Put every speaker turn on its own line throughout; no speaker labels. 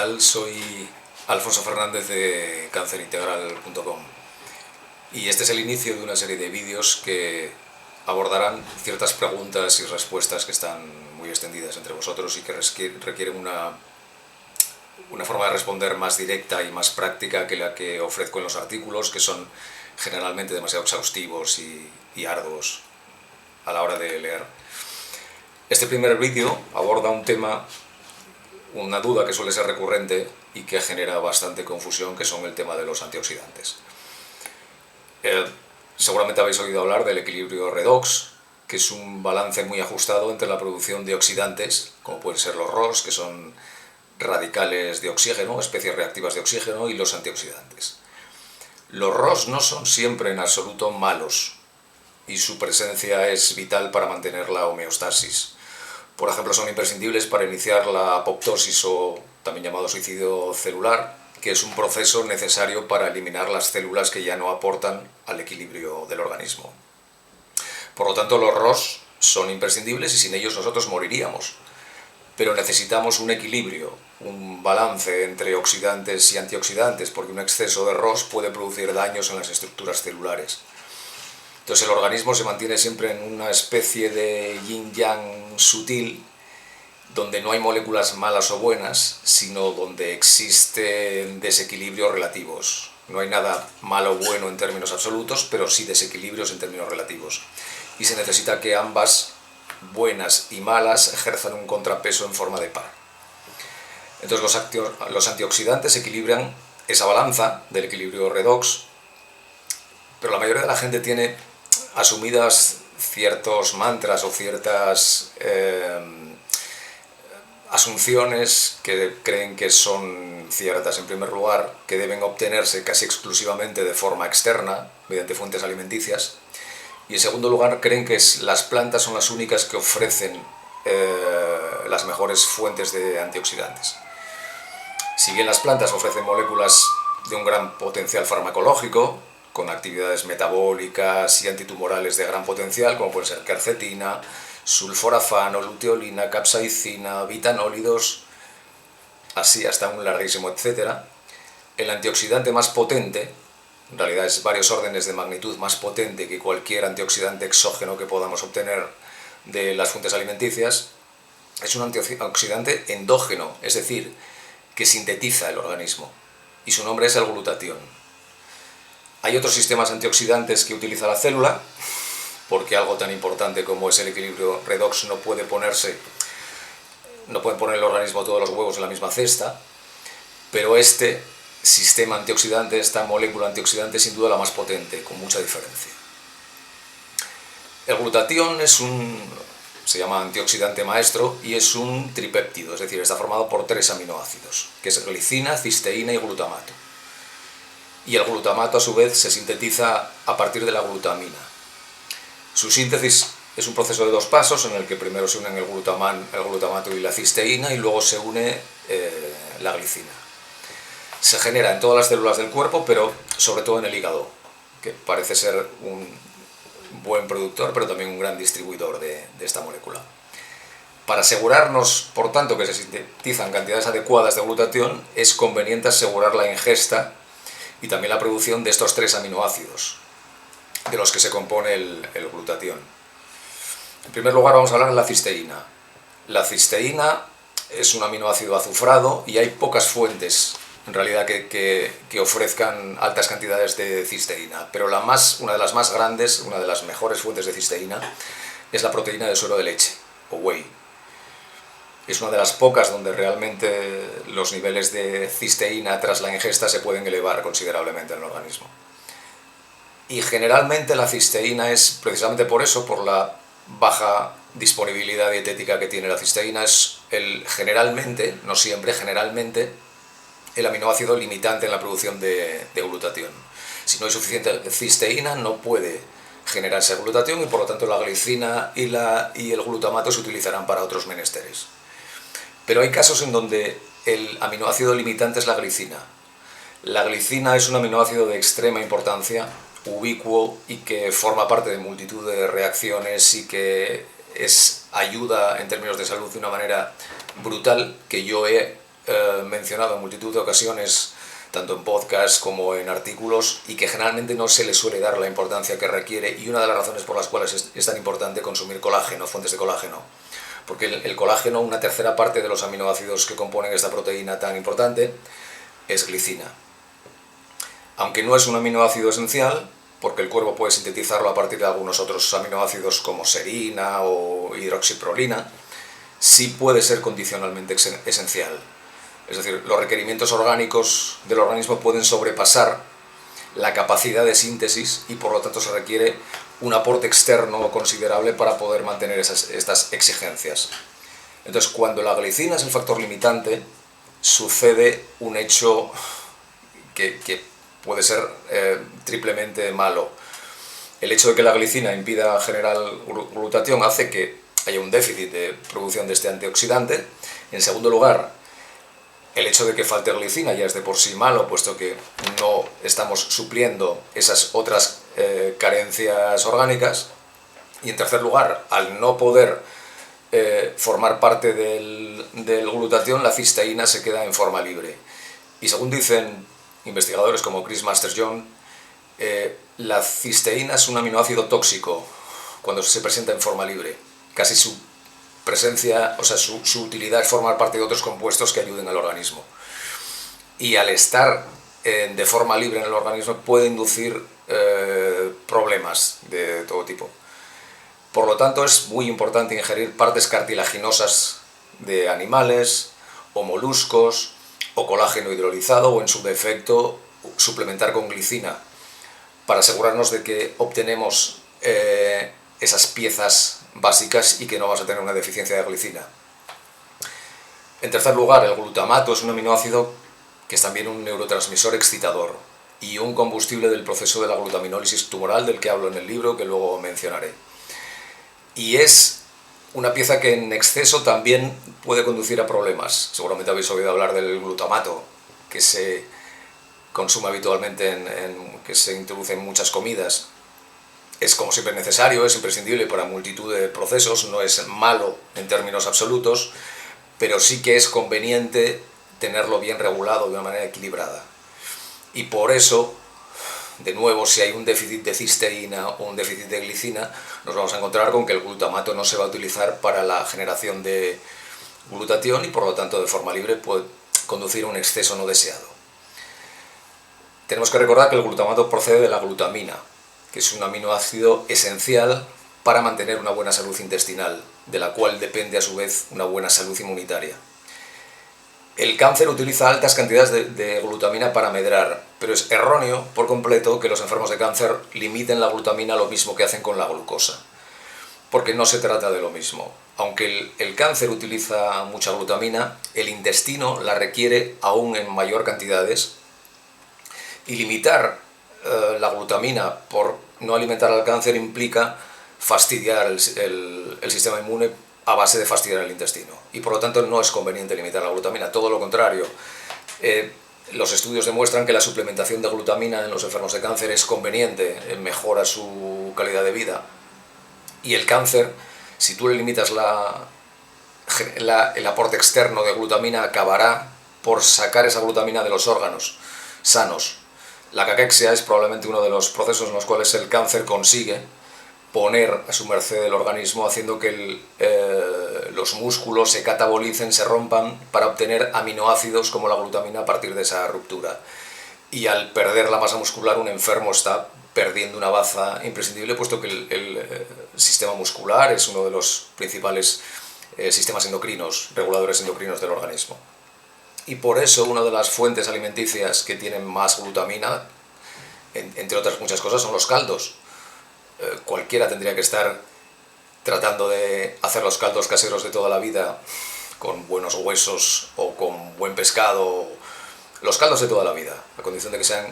tal? Soy Alfonso Fernández de cancerintegral.com y este es el inicio de una serie de vídeos que abordarán ciertas preguntas y respuestas que están muy extendidas entre vosotros y que requieren una forma de responder más directa y más práctica que la que ofrezco en los artículos, que son generalmente demasiado exhaustivos y arduos a la hora de leer. Este primer vídeo aborda un tema, una duda que suele ser recurrente y que genera bastante confusión, que son el tema de los antioxidantes. Seguramente habéis oído hablar del equilibrio redox, que es un balance muy ajustado entre la producción de oxidantes, como pueden ser los ROS, que son radicales de oxígeno, especies reactivas de oxígeno, y los antioxidantes. Los ROS no son siempre en absoluto malos, y su presencia es vital para mantener la homeostasis. Por ejemplo, son imprescindibles para iniciar la apoptosis, o también llamado suicidio celular, que es un proceso necesario para eliminar las células que ya no aportan al equilibrio del organismo. Por lo tanto, los ROS son imprescindibles y sin ellos nosotros moriríamos. Pero necesitamos un equilibrio, un balance entre oxidantes y antioxidantes, porque un exceso de ROS puede producir daños en las estructuras celulares. Entonces el organismo se mantiene siempre en una especie de yin-yang sutil, donde no hay moléculas malas o buenas, sino donde existen desequilibrios relativos. No hay nada malo o bueno en términos absolutos, pero sí desequilibrios en términos relativos. Y se necesita que ambas, buenas y malas, ejerzan un contrapeso en forma de par. Entonces los antioxidantes equilibran esa balanza del equilibrio redox, pero la mayoría de la gente tiene asumidas ciertos mantras o ciertas asunciones que creen que son ciertas. En primer lugar, que deben obtenerse casi exclusivamente de forma externa, mediante fuentes alimenticias. Y en segundo lugar, creen que las plantas son las únicas que ofrecen las mejores fuentes de antioxidantes. Si bien las plantas ofrecen moléculas de un gran potencial farmacológico, con actividades metabólicas y antitumorales de gran potencial, como pueden ser quercetina, sulforafano, luteolina, capsaicina, vitanólidos, así hasta un larguísimo etcétera. El antioxidante más potente, en realidad es varios órdenes de magnitud más potente que cualquier antioxidante exógeno que podamos obtener de las fuentes alimenticias, es un antioxidante endógeno, es decir, que sintetiza el organismo, y su nombre es el glutatión. Hay otros sistemas antioxidantes que utiliza la célula, porque algo tan importante como es el equilibrio redox no puede poner el organismo todos los huevos en la misma cesta, pero este sistema antioxidante, esta molécula antioxidante, es sin duda la más potente, con mucha diferencia. El glutatión se llama antioxidante maestro y es un tripéptido, es decir, está formado por 3 aminoácidos, que es glicina, cisteína y glutamato. Y el glutamato a su vez se sintetiza a partir de la glutamina. Su síntesis es un proceso de 2 pasos en el que primero se unen el glutamato y la cisteína y luego se une la glicina. Se genera en todas las células del cuerpo, pero sobre todo en el hígado, que parece ser un buen productor, pero también un gran distribuidor de esta molécula. Para asegurarnos, por tanto, que se sintetizan cantidades adecuadas de glutatión, es conveniente asegurar la ingesta y también la producción de estos 3 aminoácidos, de los que se compone el glutatión. En primer lugar vamos a hablar de la cisteína. La cisteína es un aminoácido azufrado y hay pocas fuentes, en realidad, que ofrezcan altas cantidades de cisteína, pero una de las más grandes, una de las mejores fuentes de cisteína, es la proteína de suero de leche, o whey. Es una de las pocas donde realmente los niveles de cisteína tras la ingesta se pueden elevar considerablemente en el organismo. Y generalmente la cisteína es, precisamente por eso, por la baja disponibilidad dietética que tiene la cisteína, es generalmente, no siempre, generalmente, el aminoácido limitante en la producción de glutatión. Si no hay suficiente cisteína no puede generarse glutatión y por lo tanto la glicina y el glutamato se utilizarán para otros menesteres. Pero hay casos en donde el aminoácido limitante es la glicina. La glicina es un aminoácido de extrema importancia, ubicuo, y que forma parte de multitud de reacciones y que ayuda en términos de salud de una manera brutal, que yo he mencionado en multitud de ocasiones, tanto en podcast como en artículos, y que generalmente no se le suele dar la importancia que requiere, y una de las razones por las cuales es tan importante consumir colágeno, fuentes de colágeno. Porque el colágeno, una tercera parte de los aminoácidos que componen esta proteína tan importante, es glicina. Aunque no es un aminoácido esencial, porque el cuerpo puede sintetizarlo a partir de algunos otros aminoácidos como serina o hidroxiprolina, sí puede ser condicionalmente esencial. Es decir, los requerimientos orgánicos del organismo pueden sobrepasar la capacidad de síntesis y por lo tanto se requiere un aporte externo considerable para poder mantener estas exigencias. Entonces, cuando la glicina es el factor limitante, sucede un hecho que puede ser triplemente malo. El hecho de que la glicina impida generar glutatión hace que haya un déficit de producción de este antioxidante. En segundo lugar, el hecho de que falte glicina ya es de por sí malo, puesto que no estamos supliendo esas otras carencias orgánicas. Y en tercer lugar, al no poder formar parte del glutatión, la cisteína se queda en forma libre. Y según dicen investigadores como Chris Masters-John, la cisteína es un aminoácido tóxico cuando se presenta en forma libre. Casi su presencia, o sea, su utilidad es formar parte de otros compuestos que ayuden al organismo. Y al estar de forma libre en el organismo puede inducir problemas de todo tipo. Por lo tanto, es muy importante ingerir partes cartilaginosas de animales o moluscos o colágeno hidrolizado, o en su defecto suplementar con glicina, para asegurarnos de que obtenemos esas piezas básicas y que no vamos a tener una deficiencia de glicina. En tercer lugar, el glutamato es un aminoácido que es también un neurotransmisor excitador y un combustible del proceso de la glutaminólisis tumoral, del que hablo en el libro, que luego mencionaré. Y es una pieza que en exceso también puede conducir a problemas. Seguramente habéis oído hablar del glutamato, que se consume habitualmente, que se introduce en muchas comidas. Es como siempre necesario, es imprescindible para multitud de procesos, no es malo en términos absolutos, pero sí que es conveniente tenerlo bien regulado de una manera equilibrada. Y por eso, de nuevo, si hay un déficit de cisteína o un déficit de glicina, nos vamos a encontrar con que el glutamato no se va a utilizar para la generación de glutatión y por lo tanto de forma libre puede conducir a un exceso no deseado. Tenemos que recordar que el glutamato procede de la glutamina, que es un aminoácido esencial para mantener una buena salud intestinal, de la cual depende a su vez una buena salud inmunitaria. El cáncer utiliza altas cantidades de glutamina para medrar, pero es erróneo por completo que los enfermos de cáncer limiten la glutamina lo mismo que hacen con la glucosa, porque no se trata de lo mismo. Aunque el cáncer utiliza mucha glutamina, el intestino la requiere aún en mayor cantidades, y limitar la glutamina por no alimentar al cáncer implica fastidiar el sistema inmune a base de fastidiar el intestino, y por lo tanto no es conveniente limitar la glutamina, todo lo contrario. Los estudios demuestran que la suplementación de glutamina en los enfermos de cáncer es conveniente, mejora su calidad de vida. Y el cáncer, si tú le limitas el aporte externo de glutamina, acabará por sacar esa glutamina de los órganos sanos. La caquexia es probablemente uno de los procesos en los cuales el cáncer consigue poner a su merced el organismo, haciendo que los músculos se catabolicen, se rompan, para obtener aminoácidos como la glutamina a partir de esa ruptura. Y al perder la masa muscular, un enfermo está perdiendo una baza imprescindible, puesto que el sistema muscular es uno de los principales sistemas endocrinos, reguladores endocrinos del organismo. Y por eso una de las fuentes alimenticias que tienen más glutamina, entre otras muchas cosas, son los caldos. Cualquiera tendría que estar tratando de hacer los caldos caseros de toda la vida, con buenos huesos o con buen pescado, los caldos de toda la vida, a condición de que sean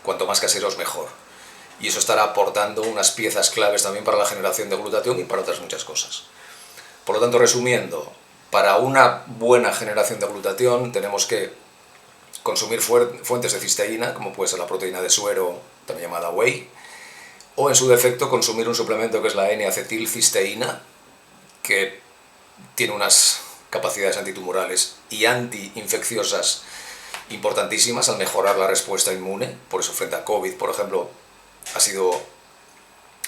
cuanto más caseros mejor. Y eso estará aportando unas piezas claves también para la generación de glutatión y para otras muchas cosas. Por lo tanto, resumiendo, para una buena generación de glutatión tenemos que consumir fuentes de cisteína, como puede ser la proteína de suero, también llamada whey, o en su defecto consumir un suplemento que es la N-acetilcisteína, que tiene unas capacidades antitumorales y antiinfecciosas importantísimas al mejorar la respuesta inmune. Por eso frente a COVID, por ejemplo, ha sido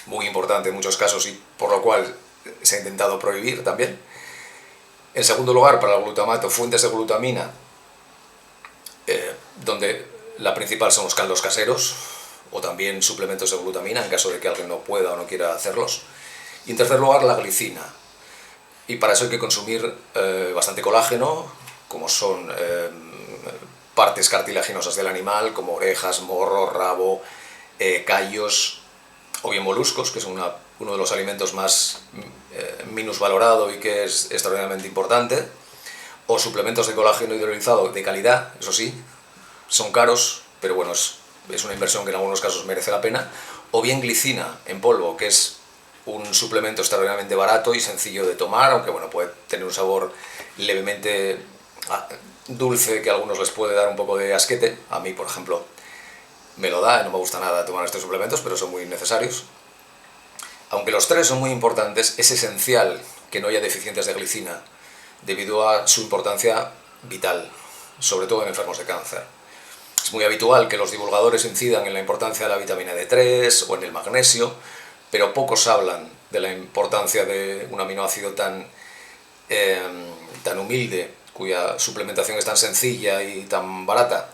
muy importante en muchos casos y por lo cual se ha intentado prohibir también. En segundo lugar, para el glutamato, fuentes de glutamina, donde la principal son los caldos caseros o también suplementos de glutamina en caso de que alguien no pueda o no quiera hacerlos. Y en tercer lugar, la glicina. Y para eso hay que consumir bastante colágeno, como son partes cartilaginosas del animal, como orejas, morro, rabo, callos o bien moluscos, que son uno de los alimentos más minusvalorado y que es extraordinariamente importante, o suplementos de colágeno hidrolizado de calidad, eso sí, son caros, pero bueno, es una inversión que en algunos casos merece la pena, o bien glicina en polvo, que es un suplemento extraordinariamente barato y sencillo de tomar, aunque bueno, puede tener un sabor levemente dulce que a algunos les puede dar un poco de asquete. A mí, por ejemplo, me lo da, no me gusta nada tomar estos suplementos, pero son muy necesarios. Aunque los tres son muy importantes, es esencial que no haya deficiencias de glicina, debido a su importancia vital, sobre todo en enfermos de cáncer. Es muy habitual que los divulgadores incidan en la importancia de la vitamina D3 o en el magnesio, pero pocos hablan de la importancia de un aminoácido tan humilde, cuya suplementación es tan sencilla y tan barata.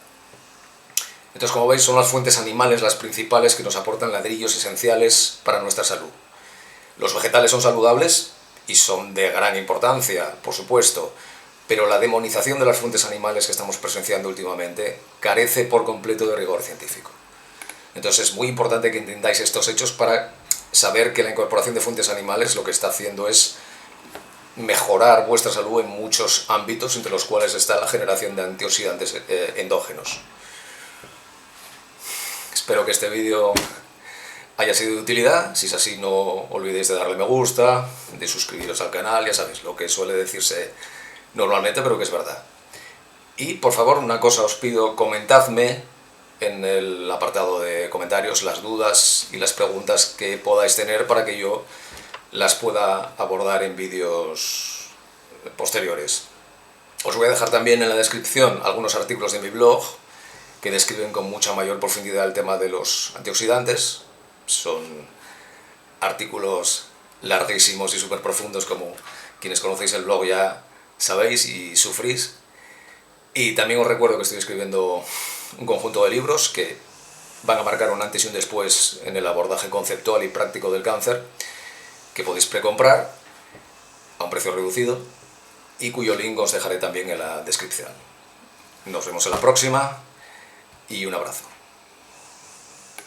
Entonces, como veis, son las fuentes animales las principales que nos aportan ladrillos esenciales para nuestra salud. Los vegetales son saludables y son de gran importancia, por supuesto, pero la demonización de las fuentes animales que estamos presenciando últimamente carece por completo de rigor científico. Entonces es muy importante que entendáis estos hechos para saber que la incorporación de fuentes animales lo que está haciendo es mejorar vuestra salud en muchos ámbitos, entre los cuales está la generación de antioxidantes endógenos. Espero que este vídeo haya sido de utilidad. Si es así, no olvidéis de darle me gusta, de suscribiros al canal, ya sabéis, lo que suele decirse normalmente, pero que es verdad. Y por favor, una cosa os pido, comentadme en el apartado de comentarios las dudas y las preguntas que podáis tener para que yo las pueda abordar en vídeos posteriores. Os voy a dejar también en la descripción algunos artículos de mi blog que describen con mucha mayor profundidad el tema de los antioxidantes. Son artículos larguísimos y súper profundos, como quienes conocéis el blog ya sabéis y sufrís. Y también os recuerdo que estoy escribiendo un conjunto de libros que van a marcar un antes y un después en el abordaje conceptual y práctico del cáncer, que podéis precomprar a un precio reducido y cuyo link os dejaré también en la descripción. Nos vemos en la próxima y un abrazo.